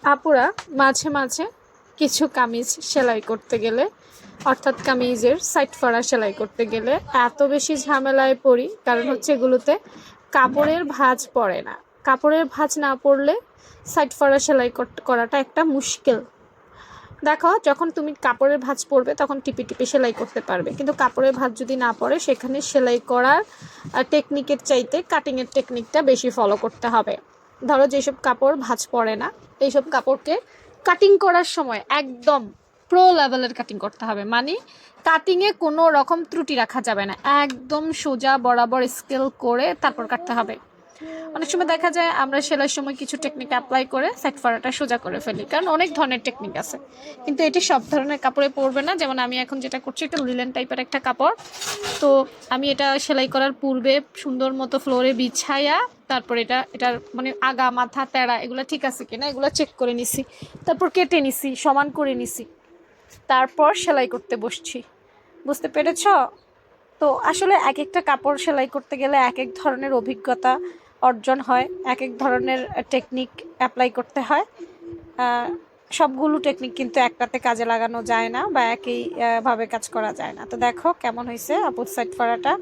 আপুরা মাঝে মাঝে কিছু কামিজ সেলাই করতে গেলে অর্থাৎ কামিজের সাইড ফাড়া সেলাই করতে গেলে এত বেশি ঝামেলায় পড়ি, কারণ হচ্ছে এগুলোতে কাপড়ের ভাঁজ পড়ে না। কাপড়ের ভাঁজ না পড়লে সাইড ফাড়া সেলাই করাটা একটা মুশকিল। দেখো, যখন তুমি কাপড়ের ভাঁজ পড়বে তখন টিপে টিপে সেলাই করতে পারবে, কিন্তু কাপড়ের ভাঁজ যদি না পড়ে সেখানে সেলাই করার টেকনিকের চাইতে কাটিংয়ের টেকনিকটা বেশি ফলো করতে হবে। ধরো, যেসব কাপড় ভাঁজ পড়ে না এইসব কাপড়কে কাটিং করার সময় একদম প্রো লেভেলের কাটিং করতে হবে, মানে কাটিংয়ে কোনো রকম ত্রুটি রাখা যাবে না, একদম সোজা বরাবর স্কেল করে তারপর কাটতে হবে। অনেক সময় দেখা যায় আমরা সেলাইয়ের সময় কিছু টেকনিক অ্যাপ্লাই করে সাইড ফাড়াটা সোজা করে ফেলি, কারণ অনেক ধরনের টেকনিক আছে, কিন্তু এটি সব ধরনের কাপড়ে পরবে না। যেমন আমি এখন যেটা করছি একটা লিলেন টাইপের একটা কাপড়, তো আমি এটা সেলাই করার পূর্বে সুন্দর মতো ফ্লোরে বিছাইয়া তারপর এটার মানে আগা মাথা তেড়া এগুলো ঠিক আছে কিনা এগুলো চেক করে নিছি, তারপর কেটে নিছি, সমান করে নিছি, তারপর সেলাই করতে বসছি। বুঝতে পেরেছ? তো আসলে এক একটা কাপড় সেলাই করতে গেলে এক এক ধরনের অভিজ্ঞতা অর্জন হয়, এক এক ধরনের টেকনিক অ্যাপ্লাই করতে হয়। সবগুলো টেকনিক কিন্তু একটাতে কাজে লাগানো যায় না বা একই ভাবে কাজ করা যায় না। তো দেখো কেমন হয়েছে আপুর সাইড ফাড়াটা।